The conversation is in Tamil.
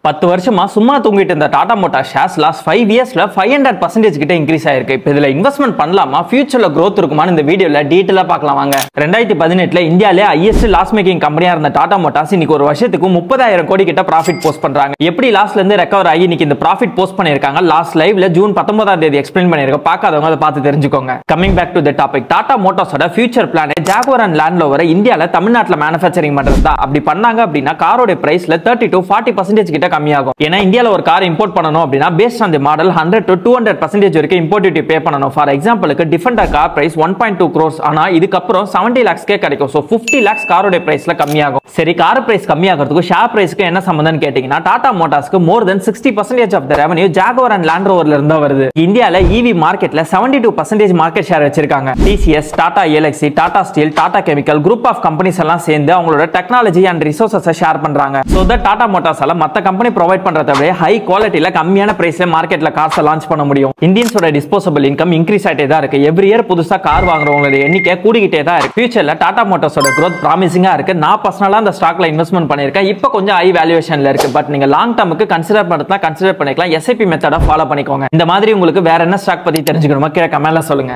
10 வருஷமா சும்மா தூங்கிட்டு இருந்த டாடா மோட்டார் ஷேர்ஸ் லாஸ்ட் 5 இயர்ஸ்ல 500% கிட்ட இன்க்ரீஸ் ஆயிருக்கு. இப்போ இதுல இன்வெஸ்ட்மெண்ட் பண்ணலாமா, ஃபியூச்சர்ல growth இருக்குமான்னு இந்த வீடியோல டீடைலா பார்க்கலாம் வாங்க. 2018ல இந்தியாலே ஹையஸ்ட் லாஸ் மேக்கிங் கம்பெனியா இருந்த டாடா மோட்டார்ஸ் இன்னைக்கு ஒரு வருஷத்துக்கு 30,000 கோடி கிட்ட ப்ராஃபிட் போஸ்ட் பண்றாங்க. எப்படி லாஸ்ட்ல இருந்து ரெக்கவர் ஆகி இன்னைக்கு இந்த ப்ராஃபிட் போஸ்ட் பண்ணிருக்காங்க லாஸ்ட் லைவ்ல ஜூன் 19ஆம் தேதி எக்ஸ்பிளைன் பண்ணிருக்கேன். பார்க்காதவங்க அதை பார்த்து தெரிஞ்சுக்கோங்க. Coming back to the topic, Tata மோட்டார்ஸோட future plan Jaguar and Land ரோவரை இந்தியால தமிழ்நாட்டுல மேனுஃபேக்சரிங் பண்றது தான். அப்படி பண்ணாங்க அப்படின்னா காரோட பிரைஸ்ல 30 to 40% கிட்ட கம்மியாகும். ஏன்னா இந்தியால ஒரு கார் இம்போர்ட் பண்ணனும் அப்படின்னா based on the model 100 to 200% வரைக்கும் இம்போர்ட் டியூட்டி பே பண்ணனும். ஃபார் எக்ஸாம்பிளுக்கு டிஃபெண்டர் கார் பிரைஸ் 1.2 crores, ஆனா இதுக்கு அப்புறம் 70 lakhs கே கிடைக்கும். சோ 50 lakhs காரோட பிரைஸ்ல கம்மியாகும். சரி, கார் பிரைஸ் கம்மியாகிறதுக்கு ஷேர் பிரைஸ்க்கு என்ன சம்பந்தம்னு கேட்டீங்கன்னா டாடா மோட்டார்ஸ்க்கு more than 60% of the revenue Jaguar and Land ரோவர்ல இருந்து வருது. இந்தியால ஈவி மார்க்கெட்ல 72% மார்க்கெட் ஷேர் வச்சிருக்காங்க. TCS, Tata Elxsi, Tata steel, Tata chemical group of companies எல்லாம் சேர்ந்து அவங்களோட டெக்னாலஜி அண்ட் ரிசோர்சஸ் ஷேர் பண்றாங்க. சோ தட் டாடா மோட்டார்ஸால மத்த கம்பெனி ப்ரொவைட் பண்றத விட ஹை குவாலிட்டில கம்மியான பிரைஸ்ல மார்க்கெட்ல கார்ஸ் லான்ச் பண்ண முடியும். இந்தியன்ஸோட டிஸ்போசபிள் இன்கம் இன்க்ரீஸ் ஆயிட்டே தான் இருக்கு. எவ்ரி இயர் புதுசா கார் வாங்குறவங்களோட எண்ணிக்கை கூடிக்கிட்டே தான் இருக்கு. ஃபியூச்சர்ல டாடா மோட்டார்ஸோட growth ப்ராமிசிங்கா இருக்கு. நான் பர்சனலா அந்த ஸ்டாக்ல இன்வெஸ்ட்மெண்ட் பண்ணிருக்கேன். இப்போ கொஞ்சம் ஹை வேல்யூவேஷன்ல இருக்கு. பட் நீங்க லாங் டர்முக்கு கன்சிடர் பண்ணிக்கலாம். எஸ்ஐபி மெத்தட ஃபாலோ பண்ணிக்கோங்க. இந்த மாதிரி உங்களுக்கு வேற என்ன ஸ்டாக் பத்தி தெரிஞ்சுக்கணுமா கீழே கமெண்ட்ல சொல்லுங்க.